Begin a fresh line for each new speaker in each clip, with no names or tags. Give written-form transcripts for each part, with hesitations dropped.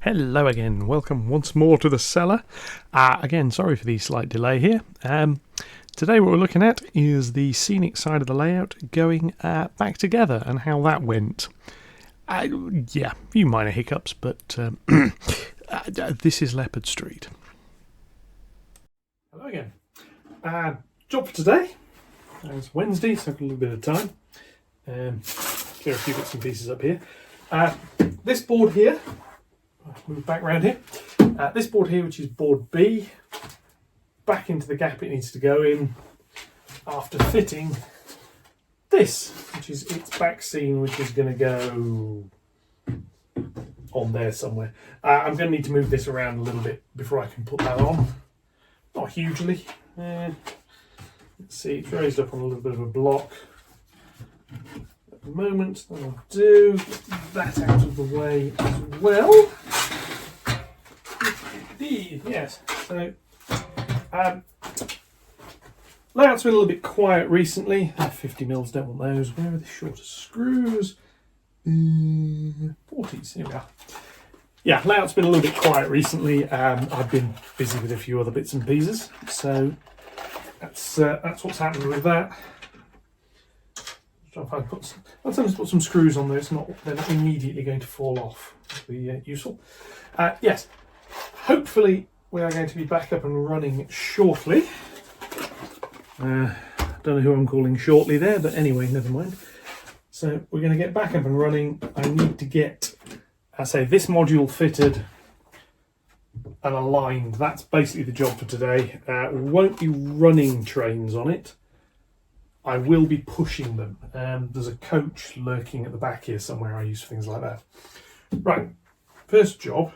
Hello again, welcome once more to the cellar. Again, sorry for the slight delay here. Today what we're looking at is the scenic side of the layout going back together and how that went. Yeah, a few minor hiccups, but this is Leopard Street. Hello again. Job for today. It's Wednesday, so I've got a little bit of time. Clear a few bits and pieces up here. This board here, I'll move back around here. This board here, which is board B, back into the gap it needs to go in after fitting this, which is its back scene, which is going to go on there somewhere. I'm going to need to move this around a little bit before I can put that on. Not hugely. Let's see, it's raised up on a little bit of a block at the moment. That'll do. Get that out of the way as well. Yes, so layout's been a little bit quiet recently. 50 mils, don't want those. Where are the shortest screws? 40s, here we are. Yeah, layout's been a little bit quiet recently. I've been busy with a few other bits and pieces, so that's what's happened with that. I'll sometimes put some screws on there. They're not immediately going to fall off. It'll be useful. Yes, hopefully we are going to be back up and running shortly. Don't know who I'm calling shortly there, but anyway, never mind. So we're going to get back up and running. I need to get, this module fitted and aligned. That's basically the job for today. We won't be running trains on it. I will be pushing them. There's a coach lurking at the back here somewhere I use for things like that. Right, first job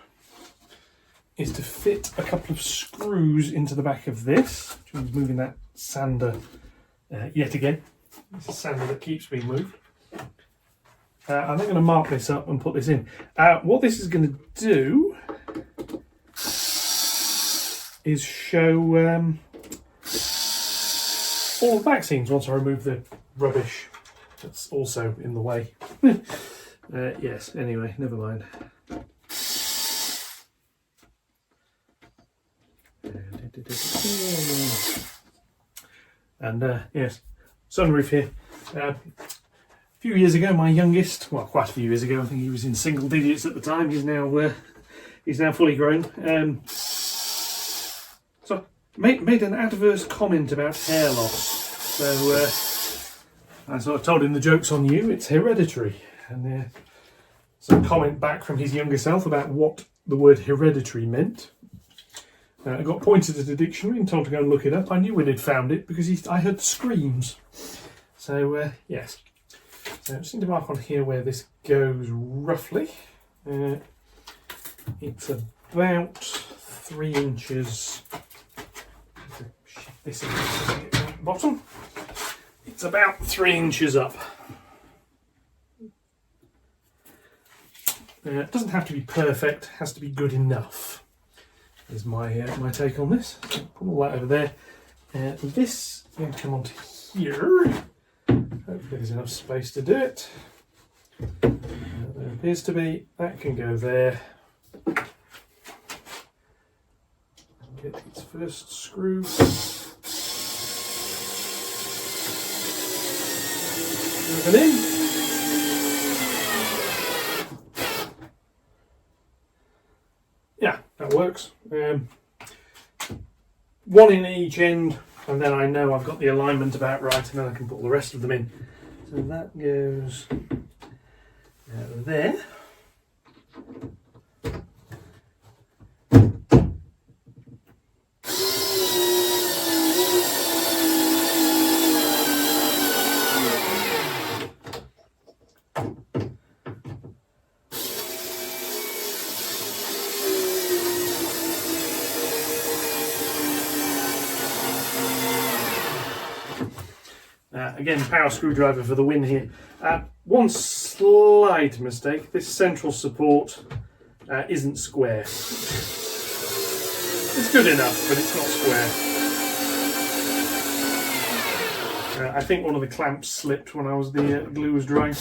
is to fit a couple of screws into the back of this, which means moving that sander yet again. It's a sander that keeps being moved. I'm then going to mark this up and put this in. What this is going to do is show all the back scenes once I remove the rubbish that's also in the way. Yes, anyway, never mind. And yes, sunroof here. A few years ago, my youngest, well, quite a few years ago, I think he was in single digits at the time. He's now fully grown. So made an adverse comment about hair loss. So I sort of told him the joke's on you. It's hereditary. And some comment back from his younger self about what the word hereditary meant. I got pointed at a dictionary and told to go and look it up. I knew when he'd found it because I heard screams. So, yes. So I just need to mark on here where this goes roughly. It's about 3 inches. This is the bottom. It's about 3 inches up. It doesn't have to be perfect, it has to be good enough. Is my take on this. Put all that over there. This is going to come onto here. Hopefully there's enough space to do it. There appears to be. That can go there. Get its first screw. Moving in. Yeah, that works. One in each end, and then I know I've got the alignment about right, and then I can put the rest of them in. So that goes there. Again, power screwdriver for the win here. One slight mistake, this central support isn't square. It's good enough, but it's not square. I think one of the clamps slipped when the glue was drying.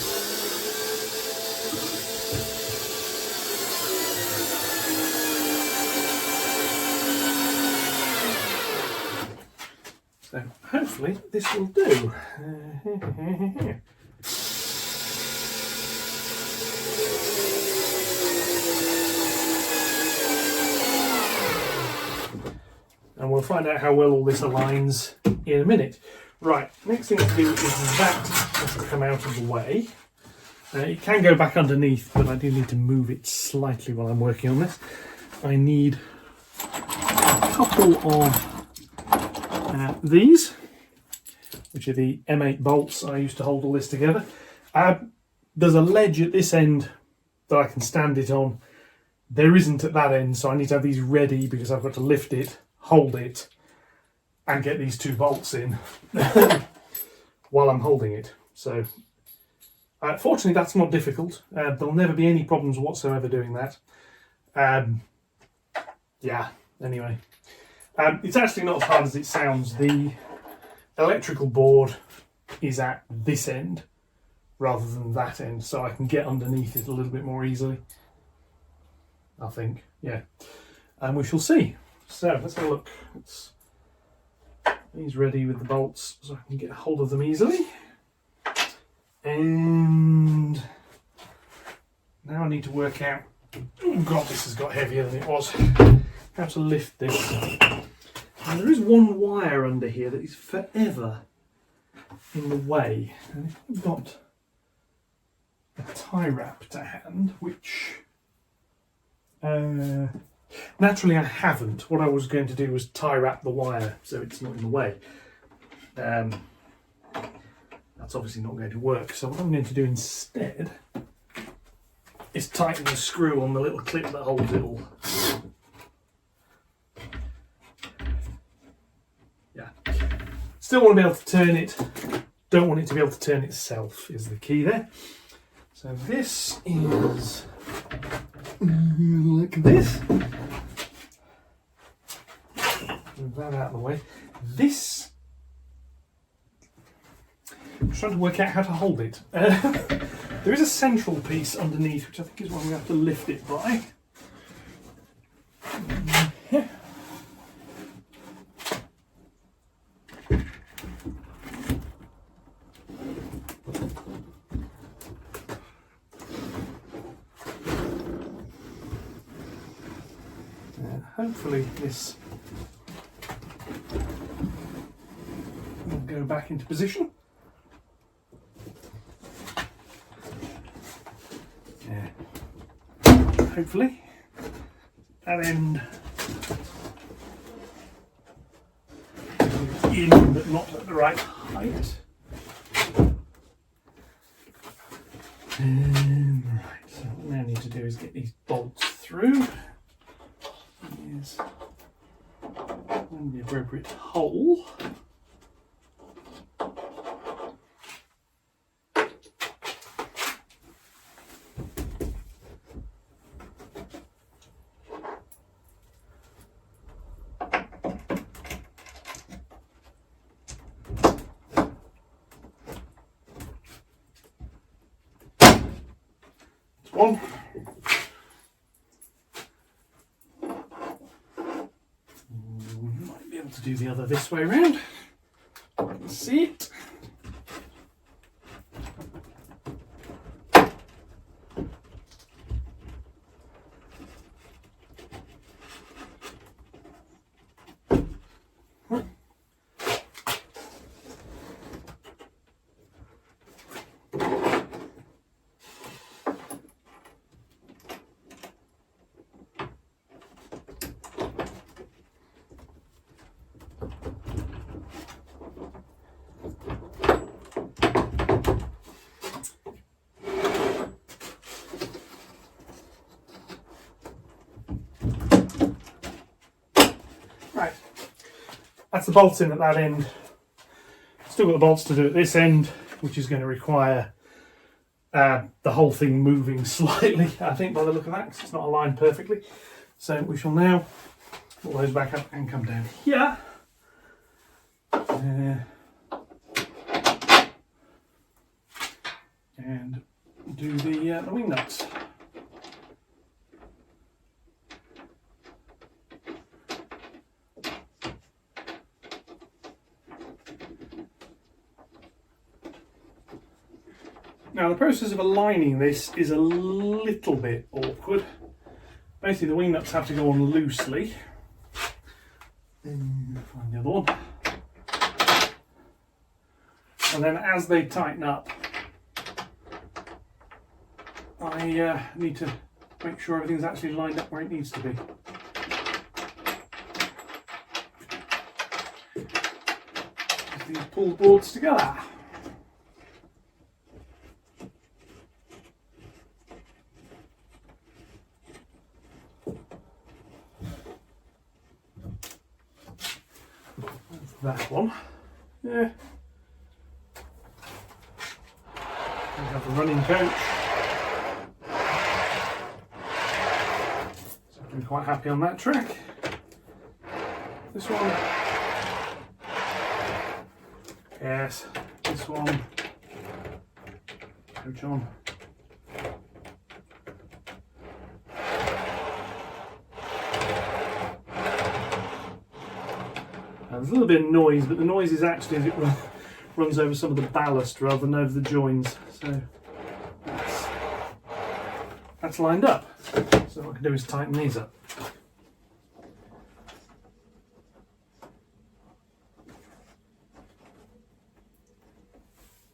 So hopefully this will do. And we'll find out how well all this aligns in a minute. Right, next thing to do is that has to come out of the way. It can go back underneath, but I do need to move it slightly while I'm working on this. I need a couple of these, which are the M8 bolts I used to hold all this together. There's a ledge at this end that I can stand it on. There isn't at that end, so I need to have these ready because I've got to lift it, hold it, and get these two bolts in while I'm holding it. So fortunately that's not difficult. There'll never be any problems whatsoever doing that. Yeah, anyway. It's actually not as hard as it sounds. The electrical board is at this end rather than that end, so I can get underneath it a little bit more easily, I think. Yeah, and we shall see. So let's have a look. These ready with the bolts so I can get hold of them easily. And now I need to work out, oh god, this has got heavier than it was, how to lift this. Now there is one wire under here that is forever in the way. And if I've got a tie wrap to hand, which naturally I haven't. What I was going to do was tie wrap the wire so it's not in the way. That's obviously not going to work. So what I'm going to do instead is tighten the screw on the little clip that holds it all. Yeah. Still want to be able to turn it. Don't want it to be able to turn itself is the key there. So this is like this. Move that out of the way. This, I'm trying to work out how to hold it. There is a central piece underneath, which I think is what I'm going to have to lift it by. Yeah. Hopefully this will go back into position. Yeah. Hopefully that end in, but not at the right height. Right, so what we now need to do is get these bolts through. Here's the appropriate hole. One. We might be able to do the other this way around. Let's see it. Right, that's the bolts in at that end. Still got the bolts to do at this end, which is going to require the whole thing moving slightly, I think, by the look of that, because it's not aligned perfectly. So we shall now pull those back up and come down here. And do the wing nuts. Now the process of aligning this is a little bit awkward. Basically the wing nuts have to go on loosely. Then find the other one. And then as they tighten up, I need to make sure everything's actually lined up where it needs to be. These pull the boards together. That one. Yeah. We have the running coach. So I'm quite happy on that track. This one. Yes. This one. Coach on. There's a little bit of noise, but the noise is actually as it runs over some of the ballast rather than over the joins. So that's lined up. So what I can do is tighten these up.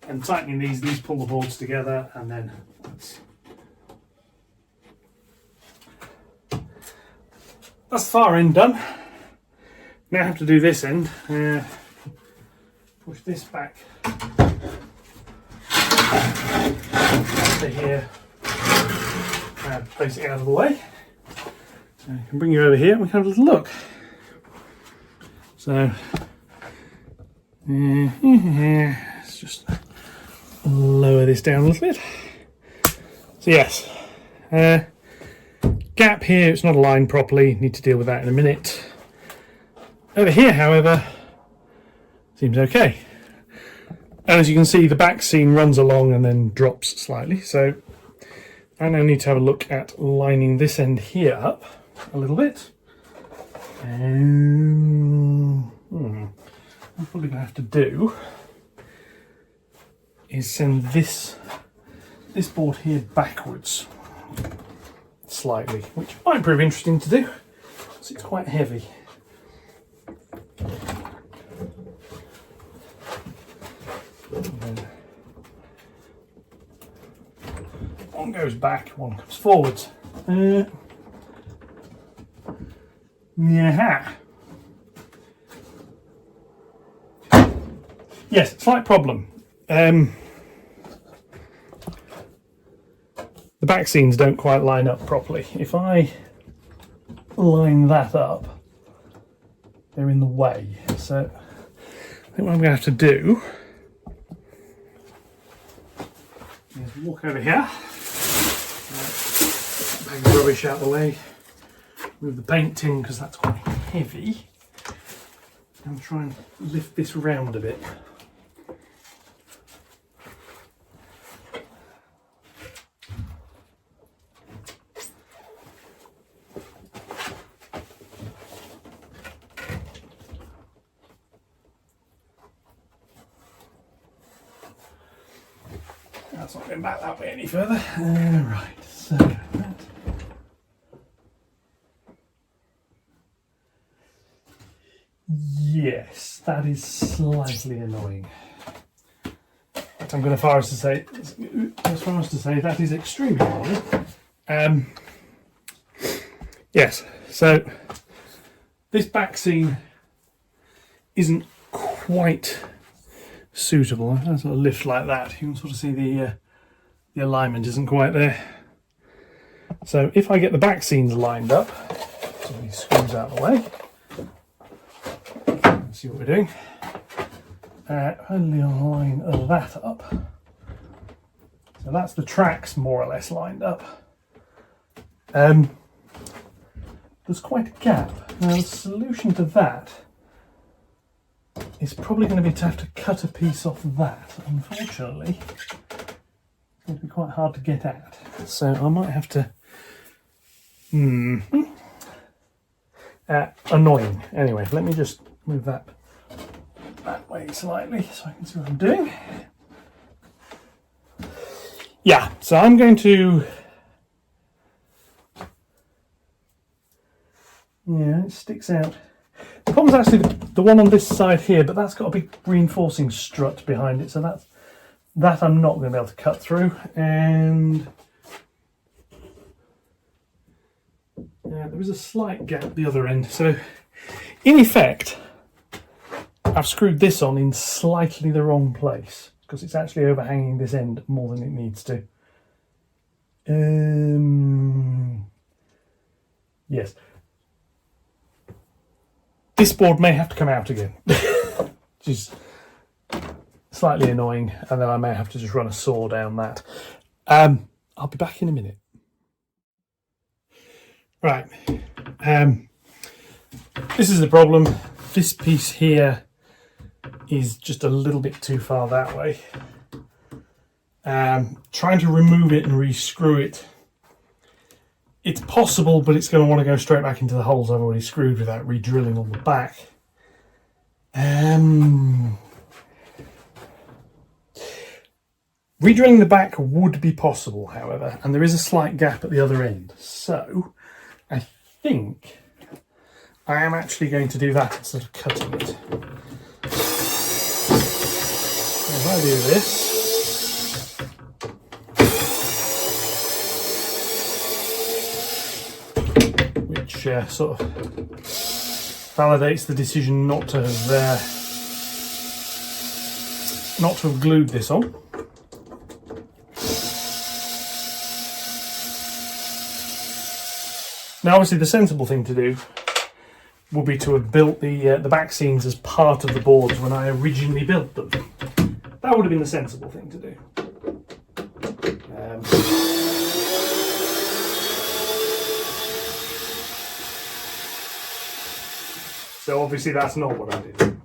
And tightening these pull the boards together, and then that's the far end done. Now I have to do this end. Push this back to here, place it out of the way. So I can bring you over here and we can have a little look. So let's just lower this down a little bit. So yes, gap here, it's not aligned properly, need to deal with that in a minute. Over here, however, seems okay. And as you can see, the back scene runs along and then drops slightly. So I now need to have a look at lining this end here up a little bit. And I'm probably going to have to do is send this board here backwards slightly, which might prove interesting to do because it's quite heavy. One goes back, one comes forwards. Yeah. Yes, slight problem. The back scenes don't quite line up properly. If I line that up, they're in the way. So I think what I'm going to have to do is walk over here, bag the rubbish out of the way, move the paint tin because that's quite heavy, and try and lift this round a bit. That's not going back that way any further. Right, so that. Yes, that is slightly annoying. But I'm going as far as to say that is extremely annoying. Yes, so this back scene isn't quite suitable. If I sort of lift like that, you can sort of see the alignment isn't quite there. So if I get the back scenes lined up, so these screws out of the way, let's see what we're doing. Only line that up. So that's the tracks more or less lined up. There's quite a gap. Now the solution to that is probably going to be to have to cut a piece off that. Unfortunately, it's going to be quite hard to get at. So I might have to... annoying. Anyway, let me just move that way slightly so I can see what I'm doing. Yeah, so I'm going to... Yeah, it sticks out. The problem's actually the one on this side here, but that's got a big reinforcing strut behind it, so that I'm not going to be able to cut through. And there is a slight gap at the other end. So in effect, I've screwed this on in slightly the wrong place because it's actually overhanging this end more than it needs to. Yes. This board may have to come out again, which is slightly annoying, and then I may have to just run a saw down that. I'll be back in a minute. Right, this is the problem. This piece here is just a little bit too far that way. Trying to remove it and re-screw it, it's possible, but it's going to want to go straight back into the holes I've already screwed without re-drilling on the back. Re-drilling the back would be possible, however, and there is a slight gap at the other end. So I think I am actually going to do that instead of cutting it. So if I do this, which sort of validates the decision not to have glued this on. Now, obviously, the sensible thing to do would be to have built the back scenes as part of the boards when I originally built them. That would have been the sensible thing to do. So obviously that's not what I did.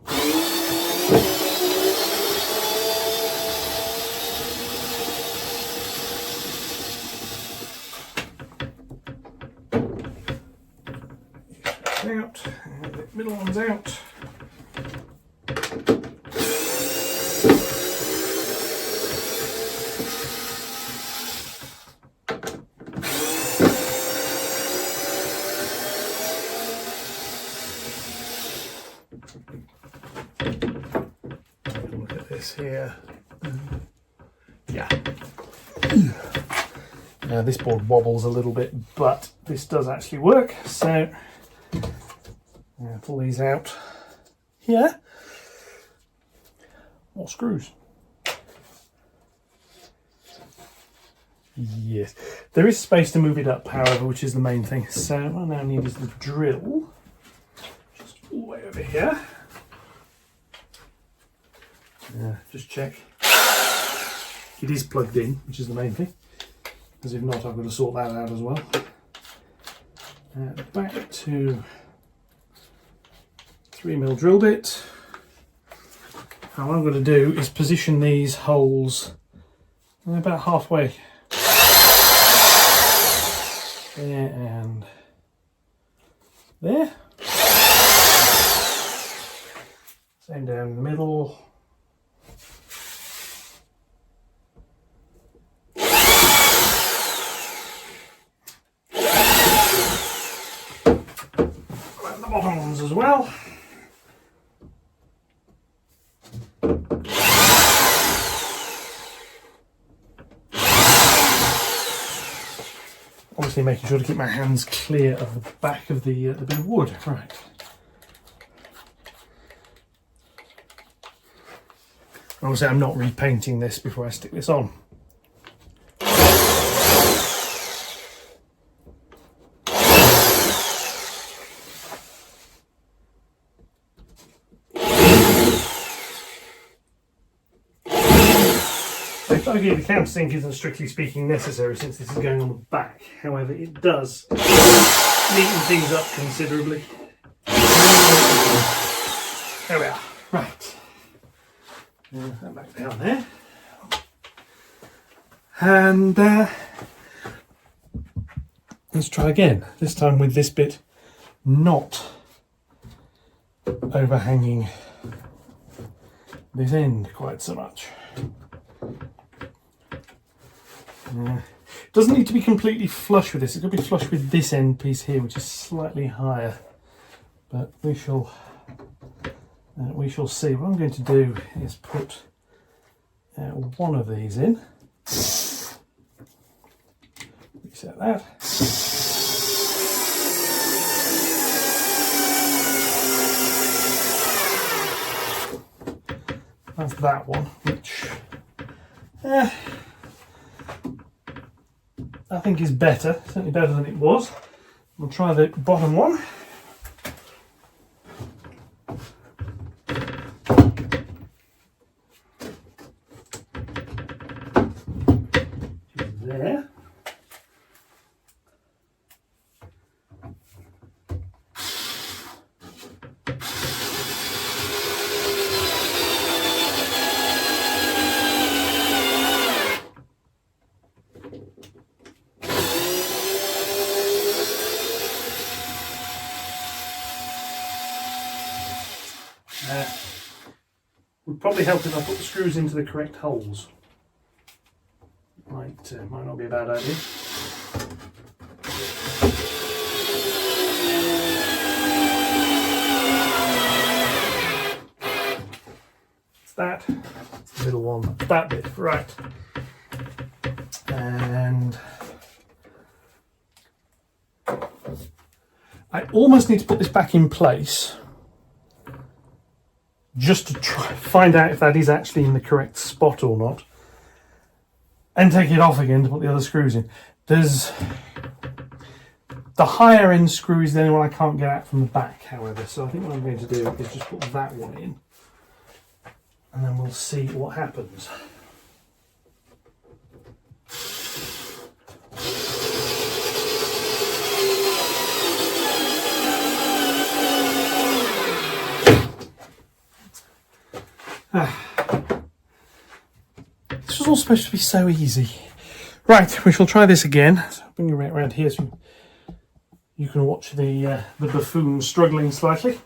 Out, and the middle one's out. Look at this here. Yeah. Now this board wobbles a little bit, but this does actually work. So pull these out here. More screws. Yes, there is space to move it up, however, which is the main thing. So what I now need is the drill, just all the way over here. Just check it is plugged in, which is the main thing, because if not, I've got to sort that out as well. Back to 3mm drill bit. Now what I'm going to do is position these holes about halfway. There and there. Same down in the middle. Grab the bottom ones as well. Obviously making sure to keep my hands clear of the back of the bit of wood. Right. Obviously I'm not repainting this before I stick this on. Okay, the countersink isn't strictly speaking necessary since this is going on the back. However, it does neaten things up considerably. There we are. Right. That back down there. And let's try again. This time with this bit not overhanging this end quite so much. It doesn't need to be completely flush with this. It's got to be flush with this end piece here, which is slightly higher. But we shall see. What I'm going to do is put one of these in. Reset that. That's that one, which I think is better, certainly better than it was. We'll try the bottom one. There. Would probably help if I put the screws into the correct holes. Might not be a bad idea. It's that. It's the middle one. That bit. Right. And I almost need to put this back in place, just to try find out if that is actually in the correct spot or not, and take it off again to put the other screws in. There's the higher end screw is the only one I can't get out from the back, however, so I think what I'm going to do is just put that one in, and then we'll see what happens. This was all supposed to be so easy. Right, we shall try this again. So I'll bring you right around here so you can watch the buffoon struggling slightly.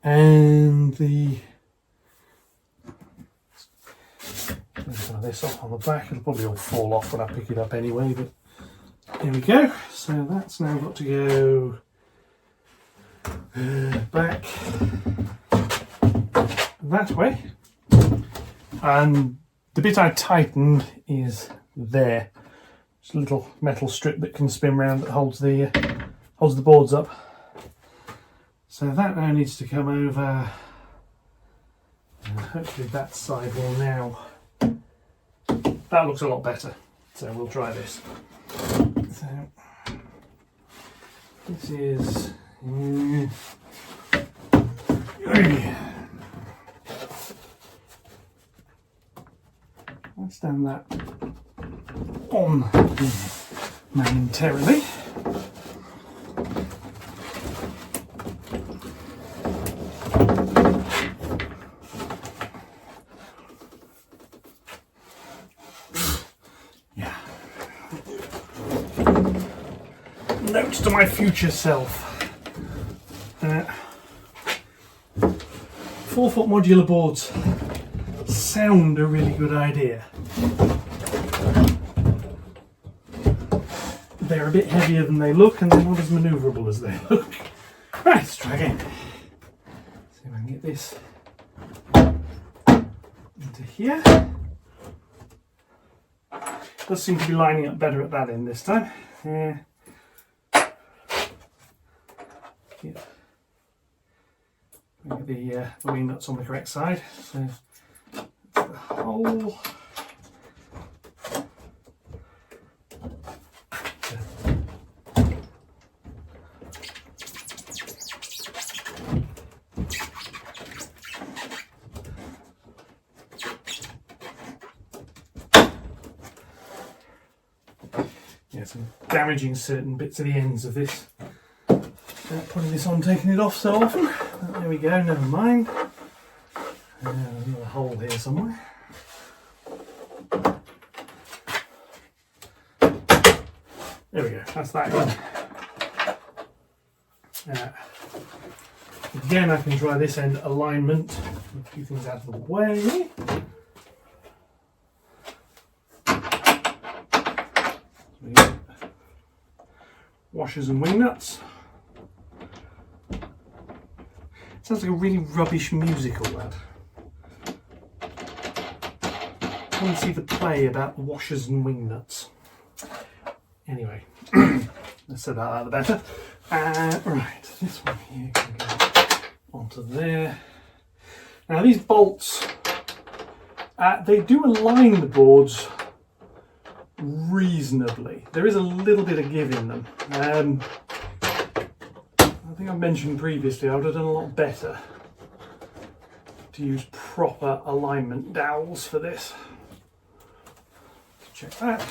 And the some of this off on the back. It'll probably all fall off when I pick it up anyway, but here we go. So that's now got to go back that way. And the bit I tightened is there. It's a little metal strip that can spin round that holds the boards up. So that now needs to come over, and hopefully that side will now. That looks a lot better. So we'll try this. So this is. Let's stand that on momentarily. Yeah. Notes to my future self. 4-foot modular boards sound a really good idea. They're a bit heavier than they look, and they're not as manoeuvrable as they look. Right, let's try again. See if I can get this into here. Does seem to be lining up better at that end this time. Yeah. Get the wing nuts on the correct side. So that's the hole. So damaging certain bits of the ends of this. Putting this on, taking it off so often. There we go, never mind. Another hole here somewhere. There we go, that's that in. Again, I can try this end alignment. A few things out of the way. washers and wing nuts. Sounds like a really rubbish musical, that. I want to see the play about washers and wing nuts. Anyway, let's say that the better. Right, this one here can go onto there. Now these bolts, they do align the boards reasonably. There is a little bit of give in them. I think I mentioned previously I would have done a lot better to use proper alignment dowels for this. Check that.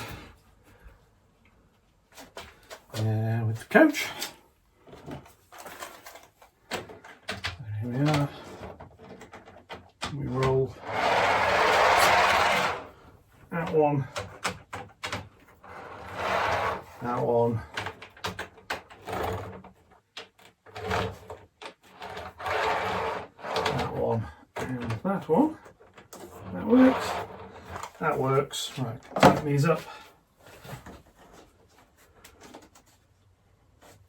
With the coach. Here we are. We roll that one, that one, that one, and that one. That works. That works. Right, tighten these up.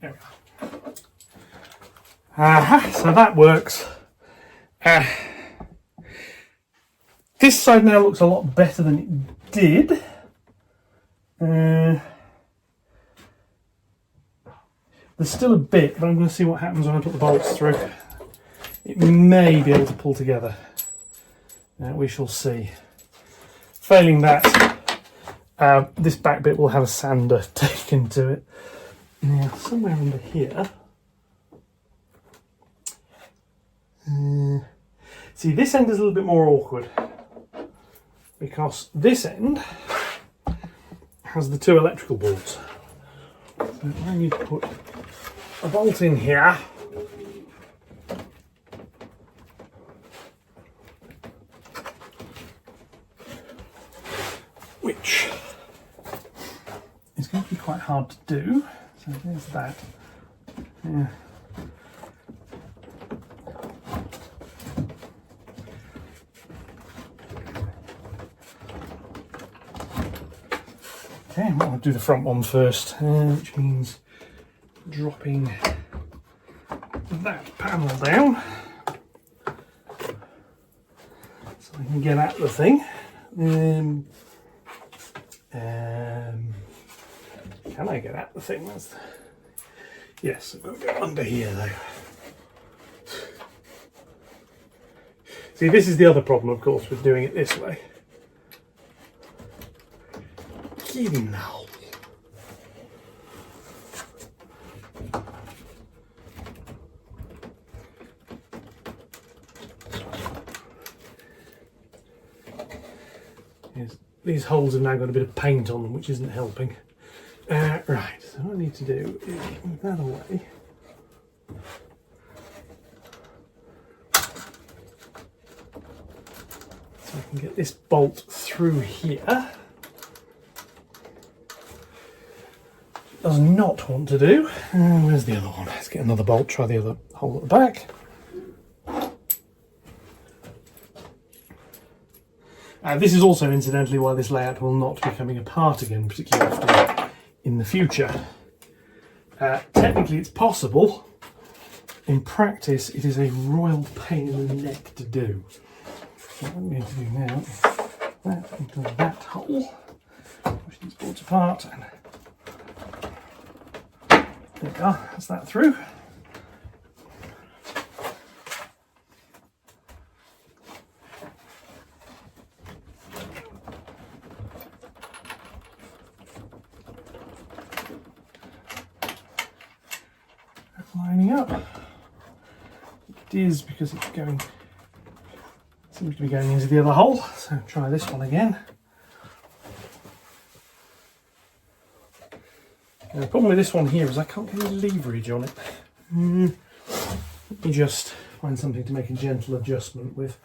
There we are. So that works. This side now looks a lot better than it did. There's still a bit, but I'm going to see what happens when I put the bolts through. It may be able to pull together. We shall see. Failing that, this back bit will have a sander taken to it. Now, somewhere under here. See, this end is a little bit more awkward because this end has the two electrical boards. So I need to put a bolt in here. Which is going to be quite hard to do. So there's that. Yeah. Okay, well, I'll do the front one first, which means dropping that panel down so I can get at the thing. Can I get at the thing? Yes, I've got to go under here though. See, this is the other problem, of course, with doing it this way. Now. Yes, these holes have now got a bit of paint on them, which isn't helping. Right, so what I need to do is move that away. So I can get this bolt through here. Does not want to do. Where's the other one? Let's get another bolt, try the other hole at the back. This is also incidentally why this layout will not be coming apart again particularly often in the future. Technically it's possible. In practice it is a royal pain in the neck to do. So what I'm going to do now is that into that hole, push these boards apart, and there we are, that's that through. Lining up. It is because it's going, seems to be going into the other hole, so try this one again. Now, the problem with this one here is I can't get any leverage on it. Let me just find something to make a gentle adjustment with.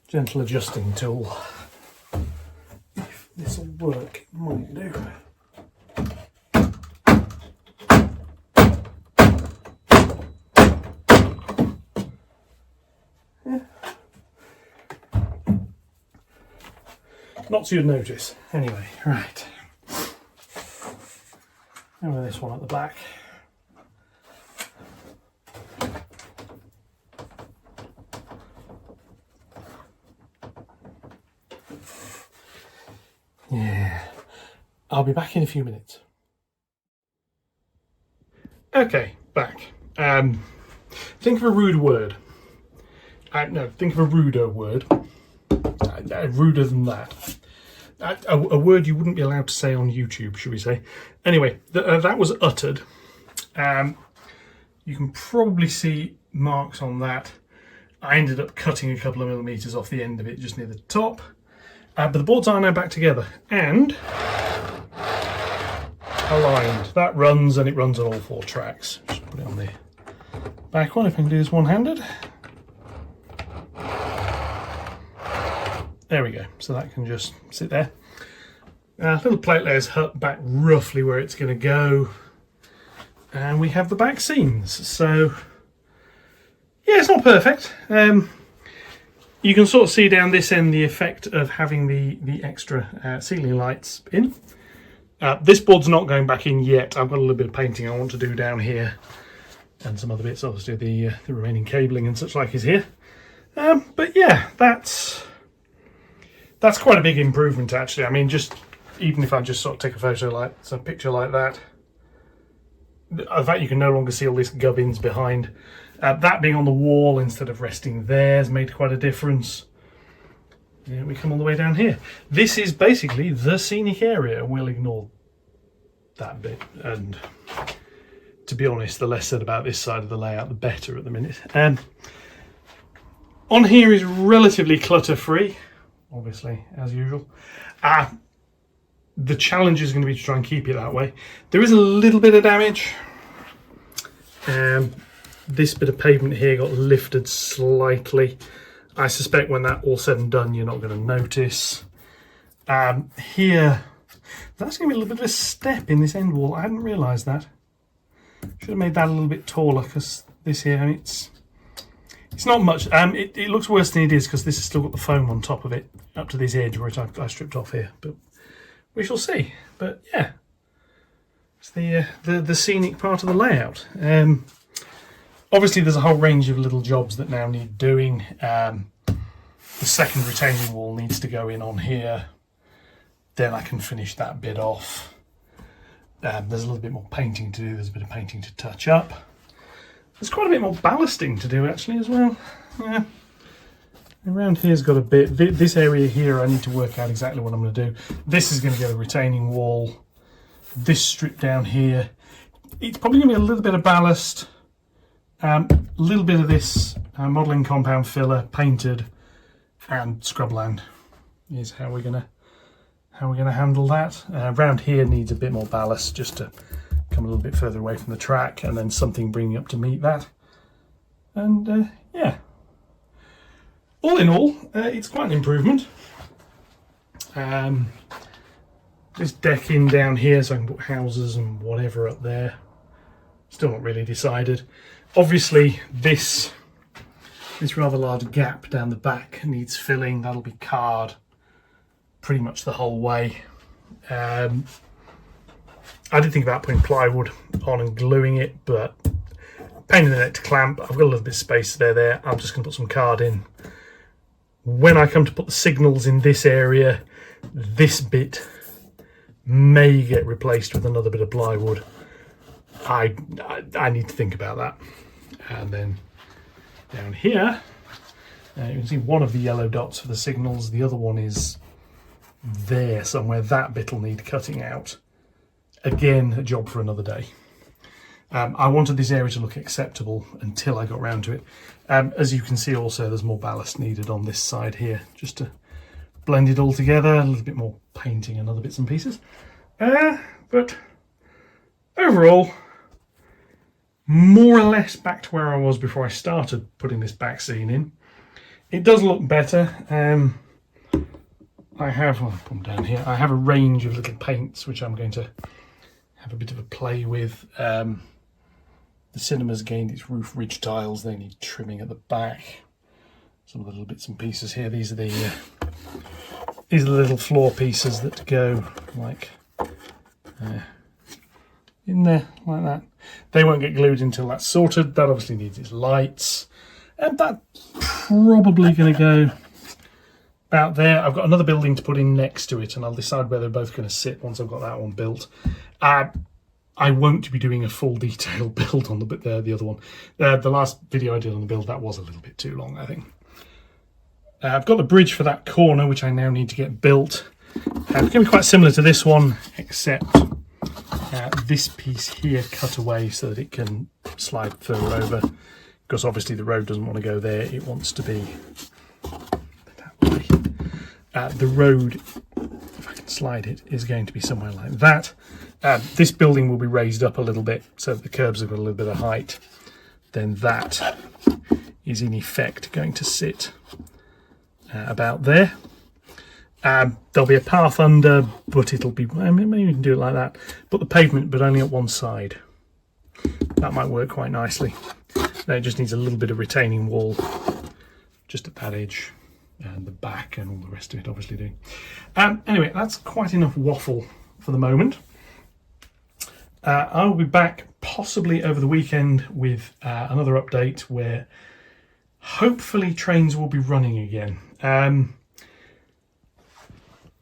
Gentle adjusting tool. If this will work, it might do. Not so you'd notice. Anyway, right. And with this one at the back. Yeah, I'll be back in a few minutes. Okay, back. Think of a rude word. No, think of a ruder word. Ruder than that. A word you wouldn't be allowed to say on YouTube, should we say. Anyway, that was uttered. You can probably see marks on that. I ended up cutting a couple of millimetres off the end of it, just near the top. But the boards are now back together and aligned. That runs, and it runs on all 4 tracks. Just put it on the back one if I can do this one-handed. There we go. So that can just sit there. Little plate layers back roughly where it's going to go. And we have the back scenes. So, yeah, it's not perfect. You can sort of see down this end the effect of having the extra ceiling lights in. This board's not going back in yet. I've got a little bit of painting I want to do down here, and some other bits. Obviously, the remaining cabling and such like is here. But yeah, that's quite a big improvement actually. I mean, just even if I just sort of take a photo like some picture like that, in fact, you can no longer see all this gubbins behind. That being on the wall instead of resting there has made quite a difference. Yeah, we come all the way down here. This is basically the scenic area. We'll ignore that bit. And to be honest, the less said about this side of the layout, the better at the minute. On here is relatively clutter-free, obviously, as usual. The challenge is going to be to try and keep it that way. There is a little bit of damage. This bit of pavement here got lifted slightly. I suspect when that's all said and done, you're not going to notice. Here, that's going to be a little bit of a step in this end wall. I hadn't realised that. Should have made that a little bit taller, because this here, it's not much. It looks worse than it is because this has still got the foam on top of it up to this edge, which I stripped off here. But we shall see. But yeah, it's the scenic part of the layout. Obviously, there's a whole range of little jobs that now need doing. The second retaining wall needs to go in on here. Then I can finish that bit off. There's a little bit more painting to do. There's a bit of painting to touch up. There's quite a bit more ballasting to do actually as well. Yeah. Around here's got a bit. This area here, I need to work out exactly what I'm going to do. This is going to get a retaining wall. This strip down here, it's probably going to be a little bit of ballast. A little bit of this modelling compound filler painted, and scrubland is how we're gonna handle that. Around here needs a bit more ballast just to come a little bit further away from the track, and then something bringing up to meet that. And yeah, all in all, it's quite an improvement. This decking down here, so I can put houses and whatever up there. Still not really decided. Obviously, this rather large gap down the back needs filling. That'll be carred pretty much the whole way. I did think about putting plywood on and gluing it, but pain in the neck to clamp. I've got a little bit of space there. I'm just going to put some card in. When I come to put the signals in this area, this bit may get replaced with another bit of plywood. I need to think about that. And then down here, you can see one of the yellow dots for the signals. The other one is there somewhere. That bit will need cutting out. Again, a job for another day. I wanted this area to look acceptable until I got round to it. As you can see also, there's more ballast needed on this side here, just to blend it all together. A little bit more painting and other bits and pieces. But overall, more or less back to where I was before I started putting this back scene in. It does look better. I have, I'll put them down here, I have a range of little paints which I'm going to have a bit of a play with. The cinema's gained its roof ridge tiles, they need trimming at the back. Some of the little bits and pieces here, these are the little floor pieces that go like, in there like that. They won't get glued until that's sorted. That obviously needs its lights. And that's probably going to go about there. I've got another building to put in next to it, and I'll decide where they're both going to sit once I've got that one built. I won't be doing a full detailed build on the other one. The last video I did on the build, that was a little bit too long, I think. I've got the bridge for that corner, which I now need to get built. It's going to be quite similar to this one, except this piece here cut away so that it can slide further over, because obviously the road doesn't want to go there. It wants to be that way. The road, if I can slide it, is going to be somewhere like that. This building will be raised up a little bit so that the curbs have got a little bit of height. Then that is in effect going to sit about there. There'll be a path under, but it'll be, maybe you can do it like that, but the pavement, but only at one side. That might work quite nicely. Now it just needs a little bit of retaining wall just at that edge, and the back and all the rest of it obviously doing. Anyway, that's quite enough waffle for the moment. I'll be back possibly over the weekend with another update where hopefully trains will be running again.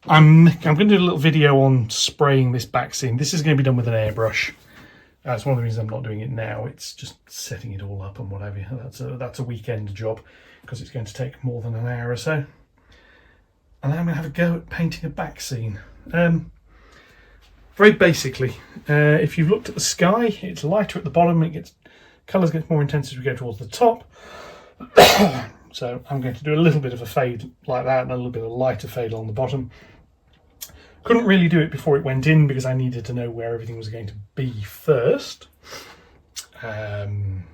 I'm going to do a little video on spraying this back scene. This is going to be done with an airbrush. That's one of the reasons I'm not doing it now. It's just setting it all up and whatever. That's a weekend job because it's going to take more than an hour or so. And then I'm going to have a go at painting a back scene. Very basically, if you've looked at the sky, it's lighter at the bottom. Colours get more intense as we go towards the top. So I'm going to do a little bit of a fade like that and a little bit of a lighter fade on the bottom. Couldn't really do it before it went in because I needed to know where everything was going to be first. And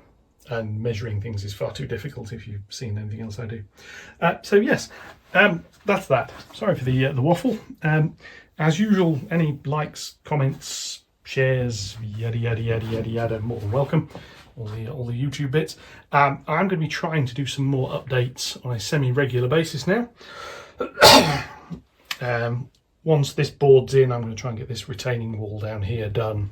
measuring things is far too difficult if you've seen anything else I do. So yes, that's that. Sorry for the waffle. As usual, any likes, comments, shares, yada yada yada yada yada, more than welcome. All the YouTube bits. I'm going to be trying to do some more updates on a semi-regular basis now. Once this board's in, I'm going to try and get this retaining wall down here done.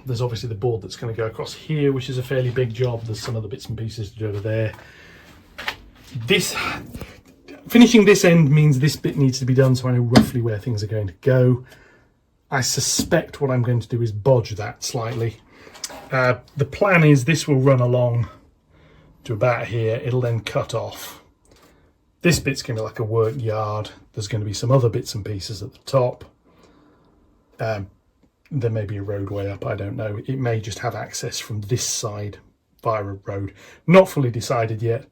There's obviously the board that's going to go across here, which is a fairly big job. There's some other bits and pieces to do over there. Finishing this end means this bit needs to be done, so I know roughly where things are going to go. I suspect what I'm going to do is bodge that slightly. The plan is this will run along to about here. It'll then cut off. This bit's going to be like a work yard. There's going to be some other bits and pieces at the top. There may be a roadway up, I don't know. It may just have access from this side via a road. Not fully decided yet,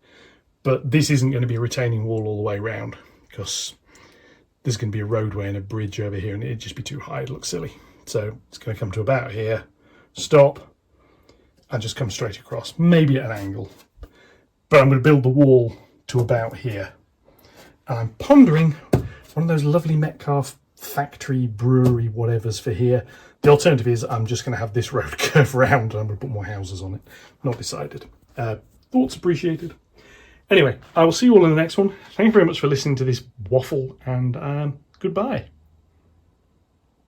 but this isn't going to be a retaining wall all the way around because there's going to be a roadway and a bridge over here and it'd just be too high, it'd look silly. So it's going to come to about here, stop, and just come straight across, maybe at an angle. But I'm going to build the wall to about here. And I'm pondering one of those lovely Metcalfe factory, brewery, whatevers for here. The alternative is I'm just going to have this road curve around and I'm going to put more houses on it. Not decided. Thoughts appreciated. Anyway, I will see you all in the next one. Thank you very much for listening to this waffle and goodbye.